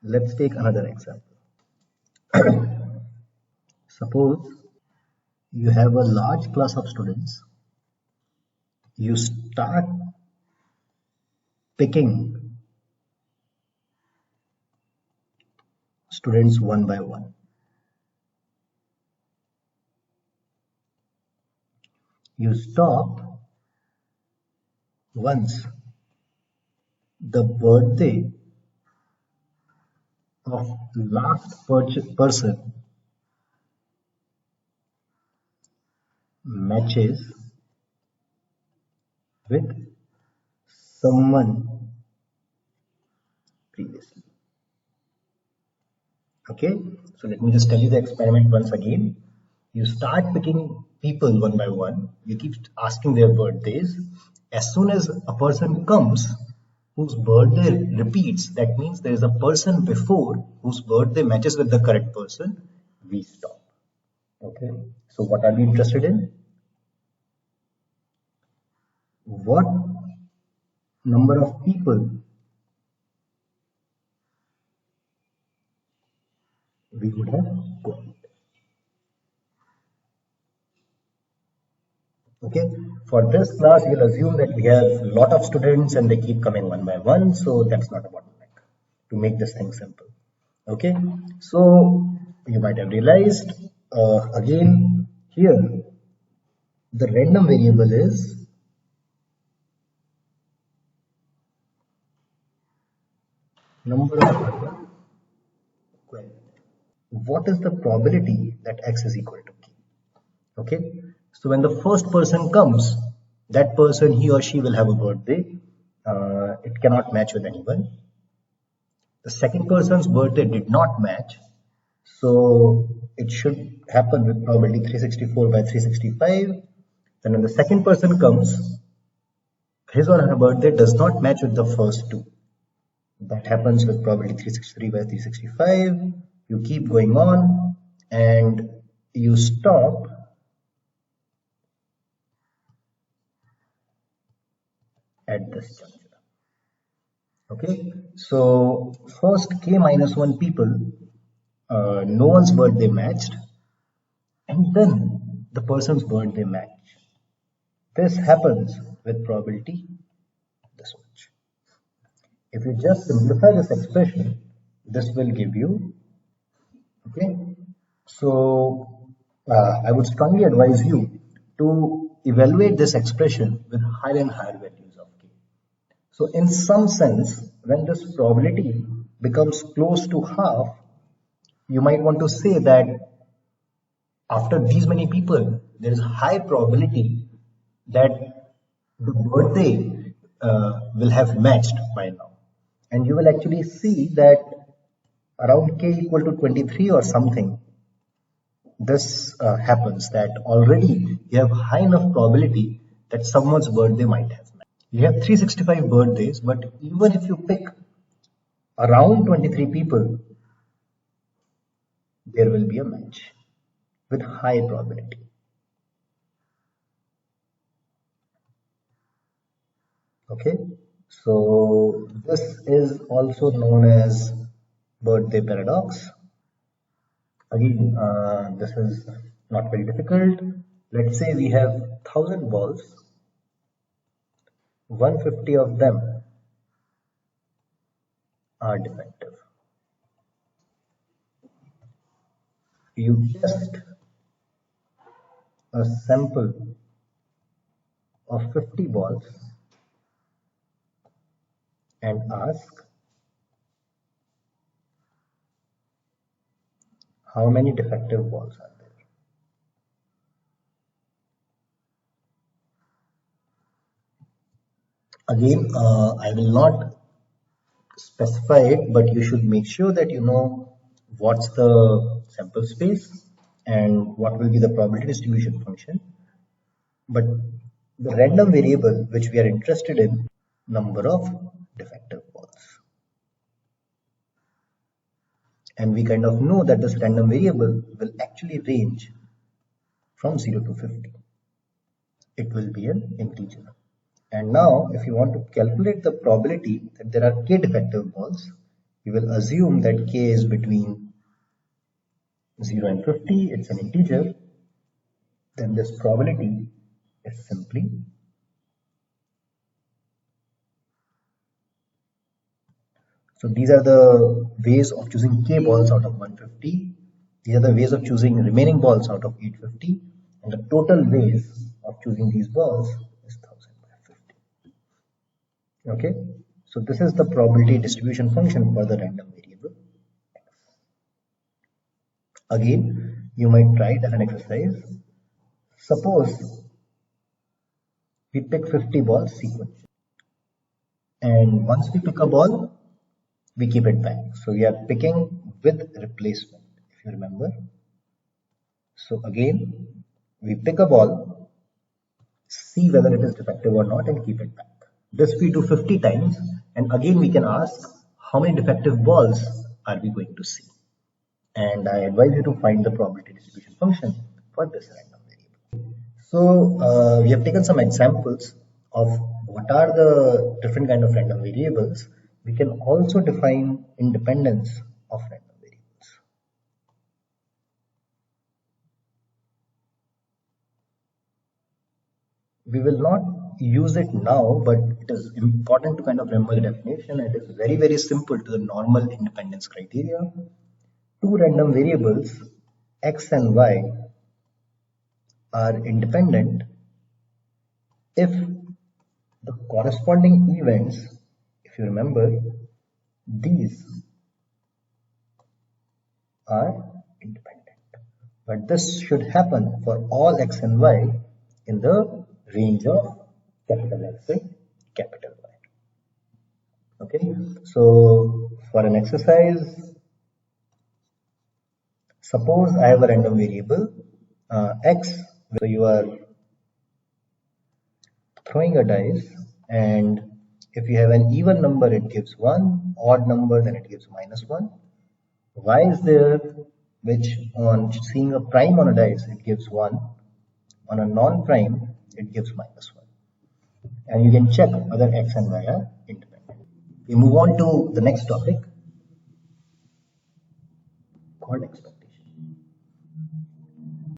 Let's take another example. Suppose you have a large class of students. You start picking students one by one. You stop once the birthday of last person matches with someone previously. Okay, so let me just tell you the experiment once again. You start picking people one by one. You keep asking their birthdays. As soon as a person comes whose birthday repeats, that means there is a person before whose birthday matches with the correct person, we stop. Okay, so what are we interested in? What number of people we would have got. Okay, for this class, you'll assume that we have a lot of students and they keep coming one by one, so that's not a bottleneck to make this thing simple. Okay, so you might have realized again here the random variable is number of query. What is the probability that x is equal to k? Okay, so when the first person comes, that person, he or she will have a birthday. It cannot match with anyone. The second person's birthday did not match, so it should happen with probability 364 by 365. Then when the second person comes, his or her birthday does not match with the first two. That happens with probability 363 by 365. You keep going on and you stop at this juncture. Okay, so first k minus 1 people, no one's birthday matched, and then the person's birthday match. This happens with probability this much. If you just simplify this expression, this will give you, okay, so I would strongly advise you to evaluate this expression with higher and higher values of k. So in some sense, when this probability becomes close to half, you might want to say that after these many people, there is a high probability that the birthday will have matched by now. And you will actually see that around k equal to 23 or something, this happens, that already you have high enough probability that someone's birthday might have matched. You have 365 birthdays, but even if you pick around 23 people, there will be a match with high probability. Okay, so this is also known as birthday paradox. Again, this is not very difficult. Let's say we have 1000 balls, 150 of them are defective. You test a sample of 50 balls and ask how many defective balls are there. Again, I will not specify it, but you should make sure that you know what's the sample space and what will be the probability distribution function. But the random variable which we are interested in, number of defective balls. And we kind of know that this random variable will actually range from 0 to 50. It will be an integer. And now if you want to calculate the probability that there are k defective balls, we will assume that k is between 0 and 50, it's an integer, then this probability is simply so these are the ways of choosing k balls out of 150. These are the ways of choosing remaining balls out of 850, and the total ways of choosing these balls is 1000 by 50. Okay, so this is the probability distribution function for the random variable. Again, you might try it as an exercise. Suppose we pick 50 balls sequentially, and once we pick a ball, we keep it back. So we are picking with replacement, if you remember. So again, we pick a ball, see whether it is defective or not, and keep it back. This we do 50 times, and again we can ask how many defective balls are we going to see. And I advise you to find the probability distribution function for this random variable. So we have taken some examples of what are the different kind of random variables. We can also define independence of random variables. We will not use it now, but it is important to kind of remember the definition. It is very, very simple to the normal independence criteria. Two random variables, x and y, are independent if the corresponding events, if you remember, these are independent. But this should happen for all x and y in the range of capital X and capital Y. Okay, so for an exercise, suppose I have a random variable x, where you are throwing a dice, and if you have an even number, it gives 1, odd number, then it gives -1. Y is there, which on seeing a prime on a dice, it gives 1. On a non-prime, it gives -1. And you can check whether x and y are independent. We move on to the next topic called exponential.